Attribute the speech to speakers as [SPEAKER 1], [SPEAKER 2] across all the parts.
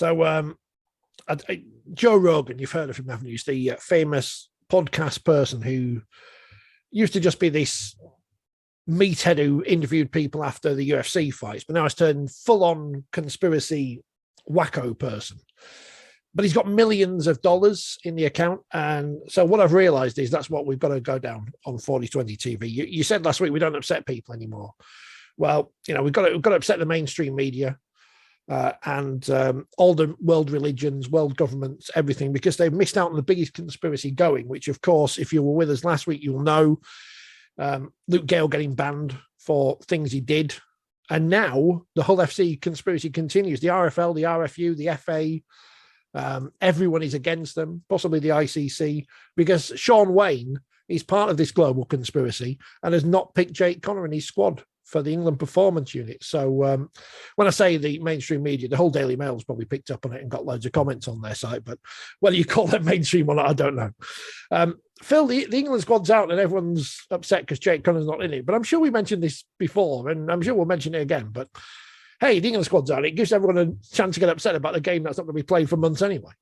[SPEAKER 1] So Joe Rogan, you've heard of him, haven't you? He's the famous podcast person who used to just be this meathead who interviewed people after the UFC fights, but now has turned full-on conspiracy wacko person. But he's got millions of dollars in the account. And so what I've realized is that's what we've got to go down on 4020 TV. You said last week we don't upset people anymore. Well, we've got to upset the mainstream media and all the world religions, world governments, everything, because they've missed out on the biggest conspiracy going, which, of course, if you were with us last week, you'll know Luke Gale getting banned for things he did. And now the whole FC conspiracy continues. The RFL, the RFU, the FA, everyone is against them, possibly the ICC, because Shaun Wane is part of this global conspiracy and has not picked Jake Connor in his squad for the England performance unit. So when I say the mainstream media, the whole Daily Mail's probably picked up on it and got loads of comments on their site, but whether you call them mainstream or not, I don't know. Phil, the England squad's out and everyone's upset because Jake Connor's not in it, but I'm sure we mentioned this before and I'm sure we'll mention it again, but hey, the England squad's out. It gives everyone a chance to get upset about the game that's not going to be played for months anyway.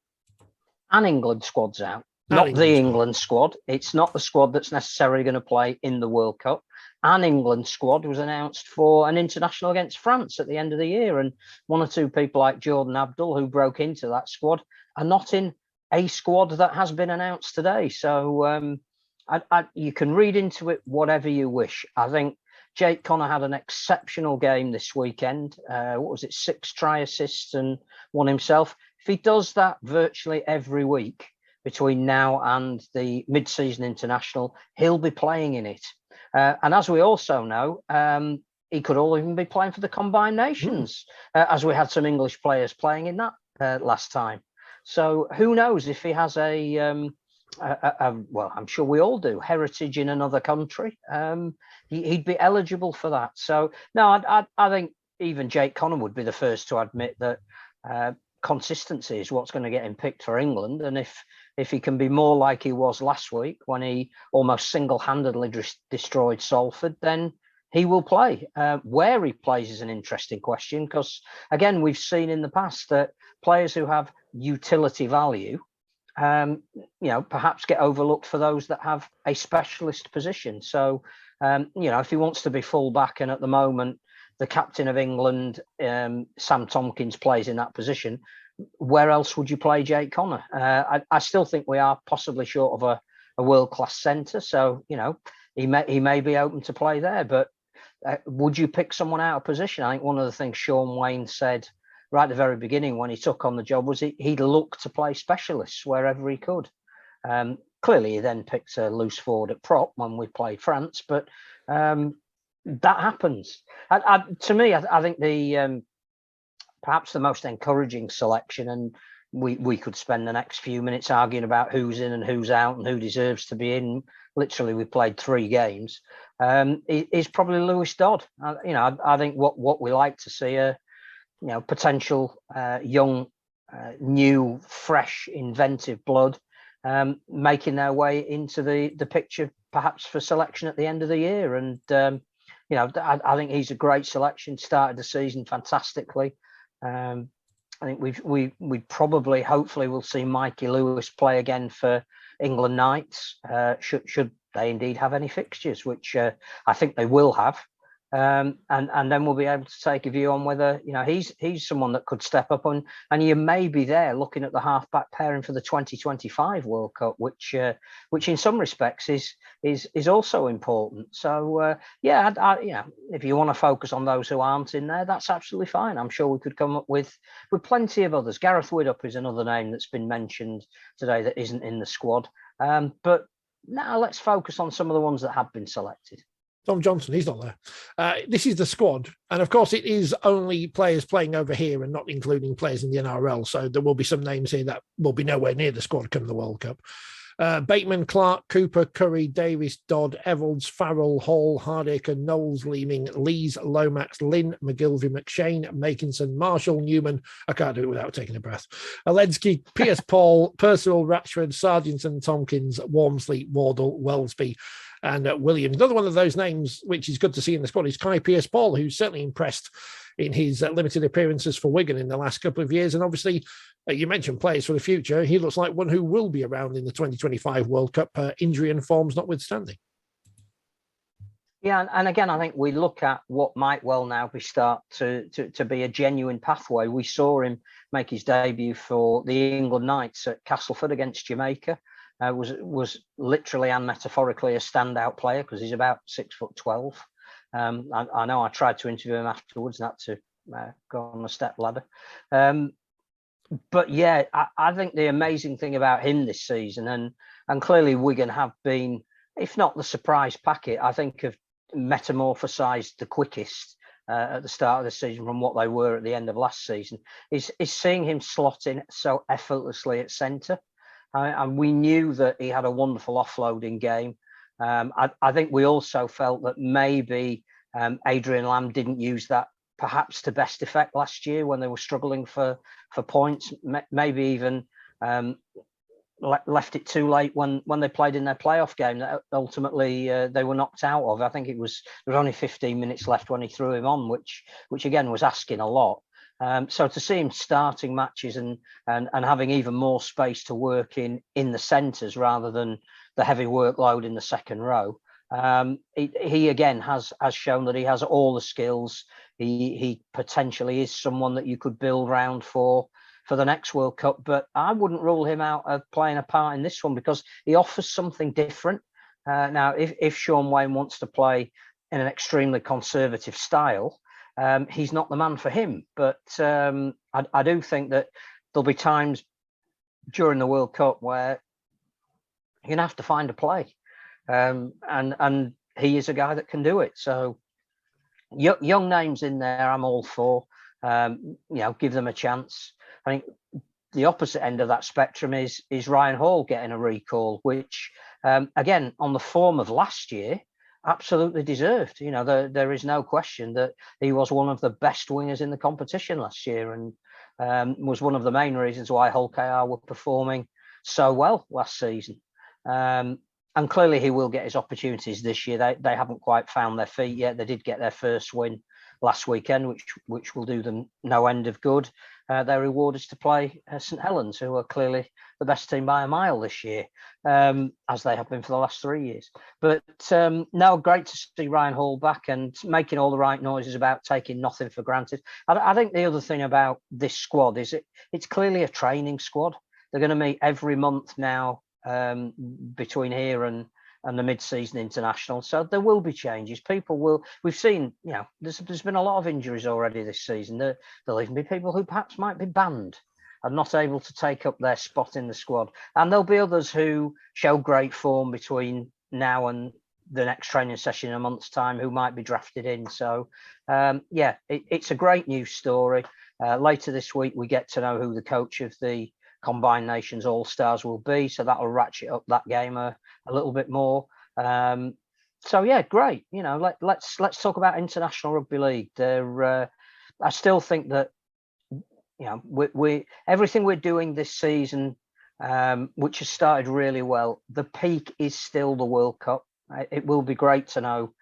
[SPEAKER 2] An England squad's out, not the England squad. It's not the squad that's necessarily going to play in the World Cup. An England squad was announced for an international against France at the end of the year. And one or two people like Jordan Abdul, who broke into that squad, are not in a squad that has been announced today. So you can read into it whatever you wish. I think Jake Connor had an exceptional game this weekend. 6 try assists and one himself. If he does that virtually every week between now and the mid-season international, he'll be playing in it. And as we also know, he could all even be playing for the Combined Nations, as we had some English players playing in that last time. So who knows if he has well, I'm sure we all do, heritage in another country. He'd be eligible for that. So, no, I think even Jake Connor would be the first to admit that consistency is what's going to get him picked for England. And if he can be more like he was last week when he almost single-handedly destroyed Salford, then he will play. Where he plays is an interesting question because, again, we've seen in the past that players who have utility value, perhaps get overlooked for those that have a specialist position. So, if he wants to be full-back, and at the moment, the captain of England, Sam Tompkins, plays in that position, where else would you play Jake Connor? I still think we are possibly short of a world-class centre. So, he may be open to play there. But would you pick someone out of position? I think one of the things Shaun Wane said right at the very beginning when he took on the job was he'd look to play specialists wherever he could. Clearly, he then picked a loose forward at prop when we played France, but that happens. To me, I think the perhaps the most encouraging selection, and we could spend the next few minutes arguing about who's in and who's out and who deserves to be in. Literally, we played 3 games. Is probably Lewis Dodd. I think what we like to see are potential young, new, fresh, inventive blood making their way into the picture, perhaps for selection at the end of the year. And I think he's a great selection. Started the season fantastically. I think we probably, hopefully, will see Mikey Lewis play again for England Knights. Should they indeed have any fixtures, which I think they will have. And then we'll be able to take a view on whether he's someone that could step up on, and you may be there looking at the half-back pairing for the 2025 World Cup, which in some respects is also important. So if you want to focus on those who aren't in there, that's absolutely fine. I'm sure we could come up with plenty of others. Gareth Widdop is another name that's been mentioned today that isn't in the squad. But now let's focus on some of the ones that have been selected.
[SPEAKER 1] Tom Johnson, he's not there. This is the squad. And of course, it is only players playing over here and not including players in the NRL. So there will be some names here that will be nowhere near the squad come the World Cup. Bateman, Clark, Cooper, Curry, Davis, Dodd, Evalds, Farrell, Hall, Hardacre, Knowles, Leeming, Lees, Lomax, Lynn, McGilvy, McShane, Makinson, Marshall, Newman. I can't do it without taking a breath. Alensky, Pierce Paul, Percival, Ratchford, Sargentson, Tompkins, Walmsley, Wardle, Wellesby. And Williams, another one of those names which is good to see in the squad is Kai Pearce-Paul, who's certainly impressed in his limited appearances for Wigan in the last couple of years. And obviously, you mentioned players for the future. He looks like one who will be around in the 2025 World Cup, injury and forms notwithstanding.
[SPEAKER 2] Yeah, and again, I think we look at what might well now be start to be a genuine pathway. We saw him make his debut for the England Knights at Castleford against Jamaica. Was literally and metaphorically a standout player because he's about 6'12". I know I tried to interview him afterwards, not to go on a step ladder. But yeah, I think the amazing thing about him this season, and clearly Wigan have been, if not the surprise packet, I think have metamorphosized the quickest at the start of the season from what they were at the end of last season, is seeing him slot in so effortlessly at centre. And we knew that he had a wonderful offloading game. I think we also felt that maybe Adrian Lamb didn't use that perhaps to best effect last year when they were struggling for points, maybe even left it too late when they played in their playoff game that ultimately they were knocked out of. I think there was only 15 minutes left when he threw him on, which again was asking a lot. So to see him starting matches and having even more space to work in the centres rather than the heavy workload in the second row, he again has shown that he has all the skills. He potentially is someone that you could build around for the next World Cup, but I wouldn't rule him out of playing a part in this one because he offers something different. Now, if Shaun Wane wants to play in an extremely conservative style, he's not the man for him. But I do think that there'll be times during the World Cup where you're gonna have to find a play, and he is a guy that can do it. So young names in there, I'm all for. Give them a chance. I think the opposite end of that spectrum is Ryan Hall getting a recall, which again on the form of last year absolutely deserved. There is no question that he was one of the best wingers in the competition last year, and was one of the main reasons why Hull KR were performing so well last season. And clearly he will get his opportunities this year. They haven't quite found their feet yet. They did get their first win last weekend, which will do them no end of good. Their reward is to play St Helens, who are clearly the best team by a mile this year, as they have been for the last 3 years. But no, great to see Ryan Hall back and making all the right noises about taking nothing for granted. I think the other thing about this squad is it's clearly a training squad. They're going to meet every month now between here and the mid-season international, so there will be changes. We've seen, there's been a lot of injuries already this season. There'll even be people who perhaps might be banned and not able to take up their spot in the squad, and there'll be others who show great form between now and the next training session in a month's time who might be drafted in. So it's a great news story. Later this week we get to know who the coach of the Combined Nations All-Stars will be, so that'll ratchet up that game a little bit more. So yeah, great. Let's talk about International Rugby League. I still think that we everything we're doing this season, which has started really well, the peak is still the World Cup. It will be great to know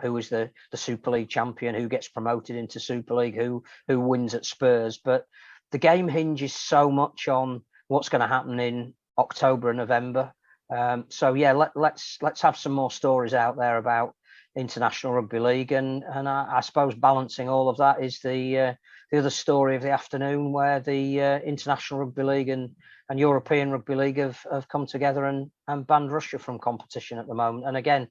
[SPEAKER 2] who is the Super League champion, who gets promoted into Super League, who wins at Spurs, but the game hinges so much on what's going to happen in October and November. So yeah, let's have some more stories out there about International Rugby League, and I suppose balancing all of that is the other story of the afternoon, where the International Rugby League and European Rugby League have come together and banned Russia from competition at the moment. And again,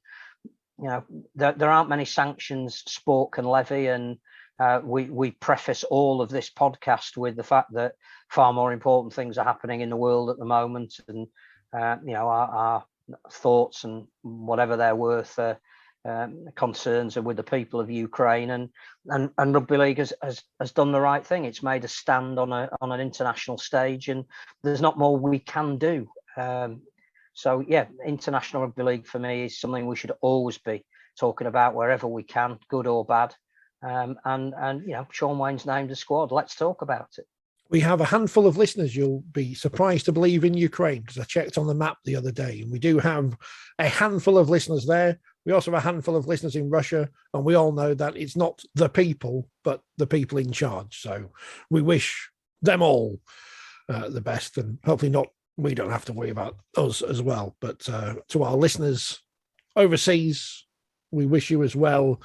[SPEAKER 2] there aren't many sanctions sport can levy, and we preface all of this podcast with the fact that far more important things are happening in the world at the moment, and our thoughts and whatever they're worth, concerns are with the people of Ukraine, and Rugby League has done the right thing. It's made a stand on an international stage, and there's not more we can do. So yeah, International Rugby League for me is something we should always be talking about wherever we can, good or bad. And Shaun Wane's named the squad. Let's talk about it.
[SPEAKER 1] We have a handful of listeners, you'll be surprised to believe, in Ukraine, because I checked on the map the other day, and we do have a handful of listeners there. We also have a handful of listeners in Russia, and we all know that it's not the people, but the people in charge. So we wish them all the best, and hopefully not, we don't have to worry about us as well. But to our listeners overseas, we wish you as well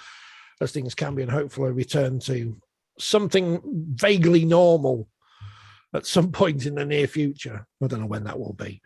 [SPEAKER 1] as things can be, and hopefully return to something vaguely normal at some point in the near future. I don't know when that will be.